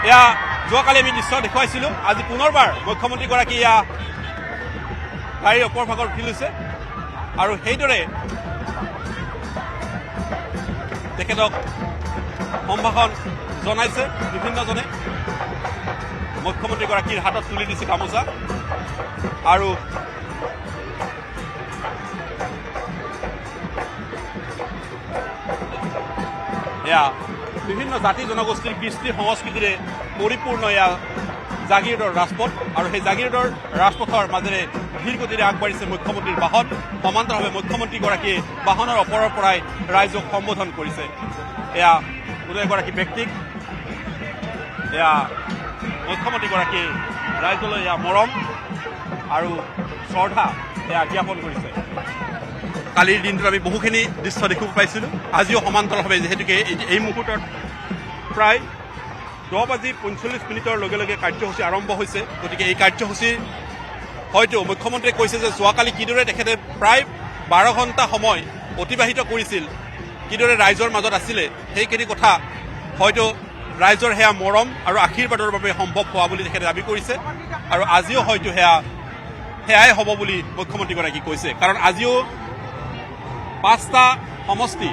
এয়া যোৱাকালি আমি দৃশ্য দেখুৱাইছিলোঁ। আজি পুনৰবাৰ মুখ্যমন্ত্ৰীগৰাকী এয়া গাড়ীৰ ওপৰ ভাগত উঠি লৈছে আৰু সেইদৰে তেখেতক সম্ভাষণ জনাইছে বিভিন্নজনে। মুখ্যমন্ত্ৰীগৰাকীৰ হাতত তুলি দিছে গামোচা আৰু এয়া বিভিন্ন জাতি জনগোষ্ঠীৰ কৃষ্টি সংস্কৃতিৰে পৰিপূৰ্ণ এয়া জাগিৰোডৰ ৰাজপথ আৰু সেই জাগিৰোডৰ ৰাজপথৰ মাজেৰে ধীৰ গতিৰে আগবাঢ়িছে মুখ্যমন্ত্ৰীৰ বাহন। সমান্তৰালভাৱে মুখ্যমন্ত্ৰীগৰাকীয়ে বাহনৰ ওপৰৰ পৰাই ৰাইজক সম্বোধন কৰিছে। এয়া কোনো এগৰাকী ব্যক্তিক এয়া মুখ্যমন্ত্ৰীগৰাকীয়ে ৰাইজলৈ এয়া মৰম আৰু শ্ৰদ্ধা এয়া জ্ঞাপন কৰিছে। কালিৰ দিনটোত আমি বহুখিনি দৃশ্য দেখিব পাইছিলোঁ। আজিও সমান্তৰালভাৱে যিহেতুকে এই মুহূৰ্তত প্ৰায় 10:45 লগে লগে কাৰ্যসূচী আৰম্ভ হৈছে। গতিকে এই কাৰ্যসূচীৰ হয়তো মুখ্যমন্ত্ৰীয়ে কৈছে যে যোৱাকালি কিদৰে তেখেতে প্ৰায় 12 ঘণ্টা সময় অতিবাহিত কৰিছিল, কিদৰে ৰাইজৰ মাজত আছিলে, সেইখিনি কথা হয়তো ৰাইজৰ সেয়া মৰম আৰু আশীৰ্বাদৰ বাবে সম্ভৱ হোৱা বুলি তেখেতে দাবী কৰিছে আৰু আজিও হয়তো সেয়াই হ'ব বুলি মুখ্যমন্ত্ৰীগৰাকী কৈছে। কাৰণ আজিও 5টা সমষ্টি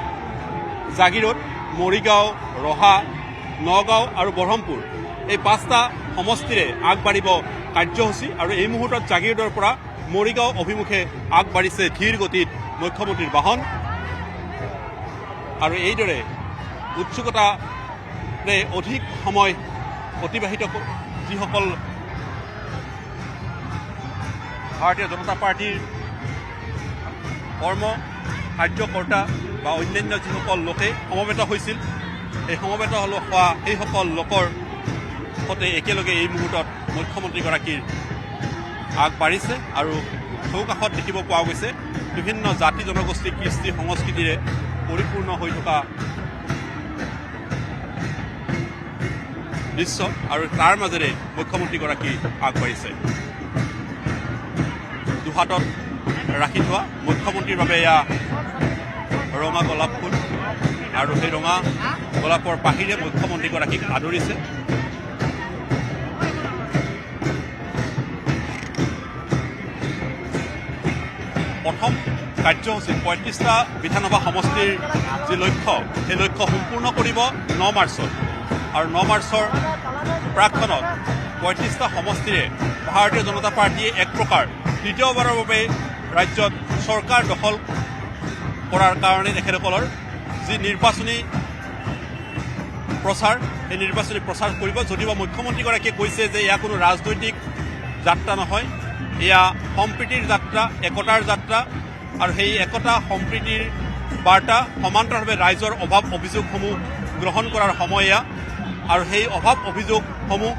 জাগিৰোড, মৰিগাঁও, ৰহা, নগাঁও আৰু বৰহমপুৰ এই 5টা সমষ্টিৰে আগবাঢ়িব কাৰ্যসূচী আৰু এই মুহূৰ্তত জাগিৰোডৰ পৰা মৰিগাঁও অভিমুখে আগবাঢ়িছে ধীৰ গতিত মুখ্যমন্ত্ৰীৰ বাহন আৰু এইদৰে উৎসুকতাৰে অধিক সময় অতিবাহিত যিসকল ভাৰতীয় জনতা পাৰ্টীৰ কৰ্ম কাৰ্যকৰ্তা বা অন্যান্য যিসকল লোকে সমবেত হৈছিল, এই সমবেত হোৱা সেইসকল লোকৰ সৈতে একেলগে এই মুহূৰ্তত মুখ্যমন্ত্ৰীগৰাকীৰ আগবাঢ়িছে আৰু চৌকাষত দেখিব পোৱা গৈছে বিভিন্ন জাতি জনগোষ্ঠী কৃষ্টি সংস্কৃতিৰে পৰিপূৰ্ণ হৈ থকা দৃশ্য আৰু তাৰ মাজেৰে মুখ্যমন্ত্ৰীগৰাকী আগবাঢ়িছে। দুহাতত ৰাখি থোৱা মুখ্যমন্ত্ৰীৰ বাবে এয়া ৰঙা গোলাপ ফুল আৰু সেই ৰঙা গোলাপৰ বাহিৰে মুখ্যমন্ত্ৰীগৰাকীক আদৰিছে। প্ৰথম কাৰ্যসূচীত 35টা বিধানসভা সমষ্টিৰ যি লক্ষ্য, সেই লক্ষ্য সম্পূৰ্ণ কৰিব 9 মাৰ্চত আৰু 9 মাৰ্চৰ প্ৰাকক্ষণত 35টা সমষ্টিৰে ভাৰতীয় জনতা পাৰ্টীয়ে এক প্ৰকাৰ তৃতীয়বাৰৰ বাবে ৰাজ্যত চৰকাৰ দখল কৰাৰ কাৰণে তেখেতসকলৰ যি নিৰ্বাচনী প্ৰচাৰ, সেই নিৰ্বাচনী প্ৰচাৰ কৰিব। যদিও মুখ্যমন্ত্ৰীগৰাকীয়ে কৈছে যে এয়া কোনো ৰাজনৈতিক যাত্ৰা নহয়, এয়া সম্প্ৰীতিৰ যাত্ৰা, একতাৰ যাত্ৰা আৰু সেই একতা সম্প্ৰীতিৰ বাৰ্তা সমান্তৰালভাৱে ৰাইজৰ অভাৱ অভিযোগসমূহ গ্ৰহণ কৰাৰ সময় এয়া আৰু সেই অভাৱ অভিযোগসমূহ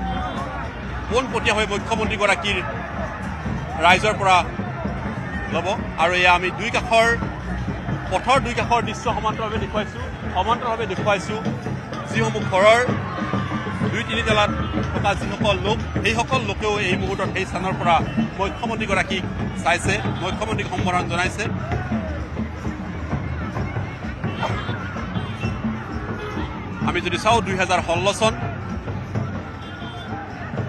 পোনপটীয়াভাৱে মুখ্যমন্ত্ৰীগৰাকীৰ ৰাইজৰ পৰা ল'ব আৰু এয়া আমি পথৰ দুই কাষৰ দৃশ্য সমান্তৰালভাৱে দেখুৱাইছোঁ যিসমূহ ঘৰৰ 2-3 তলাত থকা যিসকল লোক, সেইসকল লোকেও এই মুহূৰ্তত সেই স্থানৰ পৰা মুখ্যমন্ত্ৰীগৰাকীক চাইছে, মুখ্যমন্ত্ৰীক সম্বোধন জনাইছে। আমি যদি চাওঁ 2016 চন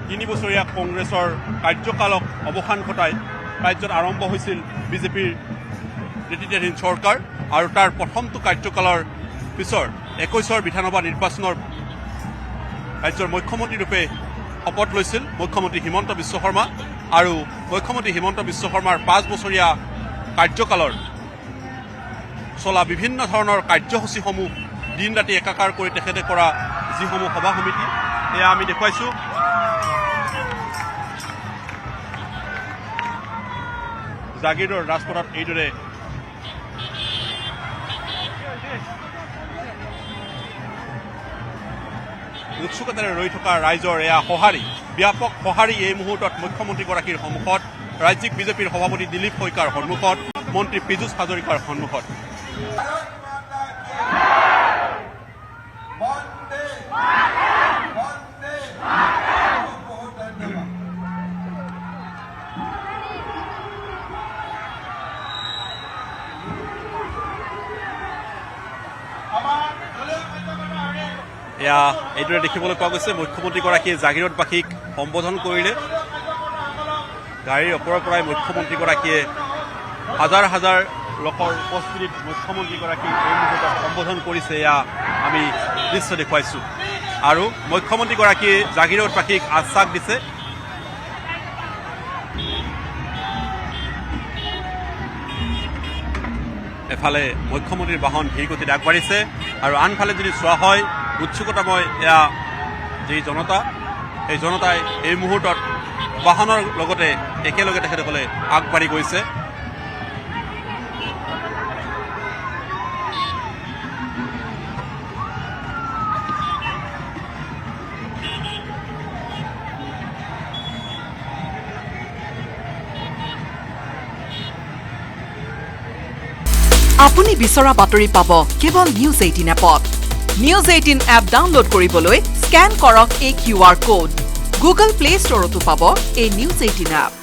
3 বছৰীয়া কংগ্ৰেছৰ কাৰ্যকালক অৱসান ঘটাই ৰাজ্যত আৰম্ভ হৈছিল বিজেপিৰ নেতৃত্বাধীন চৰকাৰ আৰু তাৰ প্ৰথমটো কাৰ্যকালৰ পিছৰ 21ৰ বিধানসভা নিৰ্বাচনৰ ৰাজ্যৰ মুখ্যমন্ত্ৰীৰূপে শপত লৈছিল মুখ্যমন্ত্ৰী হিমন্ত বিশ্ব শৰ্মা আৰু মুখ্যমন্ত্ৰী হিমন্ত বিশ্ব শৰ্মাৰ 5 বছৰীয়া কাৰ্যকালৰ চলা বিভিন্ন ধৰণৰ কাৰ্যসূচীসমূহ দিন ৰাতি একাকাৰ কৰি তেখেতে কৰা যিসমূহ সভা সমিতি, এয়া আমি দেখুৱাইছোঁ। জাগিৰোডৰ ৰাজপথত এইদৰে উৎসুকতাৰে ৰৈ থকা ৰাইজৰ এয়া সঁহাৰি, ব্যাপক সঁহাৰি এই মুহূৰ্তত মুখ্যমন্ত্ৰীগৰাকীৰ সন্মুখত, ৰাজ্যিক বিজেপিৰ সভাপতি দিলীপ শইকীয়াৰ সন্মুখত, মন্ত্ৰী পীযুষ হাজৰিকাৰ সন্মুখত। এয়া এইদৰে দেখিবলৈ পোৱা গৈছে মুখ্যমন্ত্ৰীগৰাকীয়ে জাগিৰোডবাসীক সম্বোধন কৰিলে গাড়ীৰ ওপৰৰ পৰাই মুখ্যমন্ত্ৰীগৰাকীয়ে হাজাৰ হাজাৰ লোকৰ উপস্থিতিত মুখ্যমন্ত্ৰীগৰাকীক এই মুহূৰ্তত সম্বোধন কৰিছে এয়া আমি দৃশ্য দেখুৱাইছোঁ আৰু মুখ্যমন্ত্ৰীগৰাকীয়ে জাগিৰোডবাসীক আশ্বাস দিছে এফালে মুখ্যমন্ত্ৰীৰ বাহন ধীৰগতিত আগবাঢ়িছে আৰু আনফালে যদি চোৱা হয় উৎসুকতাময় এয়া যি জনতা এই জনতাই এই মুহূৰ্তত বাহনৰ লগতে একেলগে তেখেতসকলে আগবাঢ়ি গৈছে আপুনি বিচৰা বাতৰি পাব কেৱল নিউজ 18 এপত নিউজ 18 এপ ডাউনলোড কৰিবলৈ স্ক্যান কৰক এই QR কোড গুগল প্লে ষ্টৰতো পাব এই নিউজ 18 এপ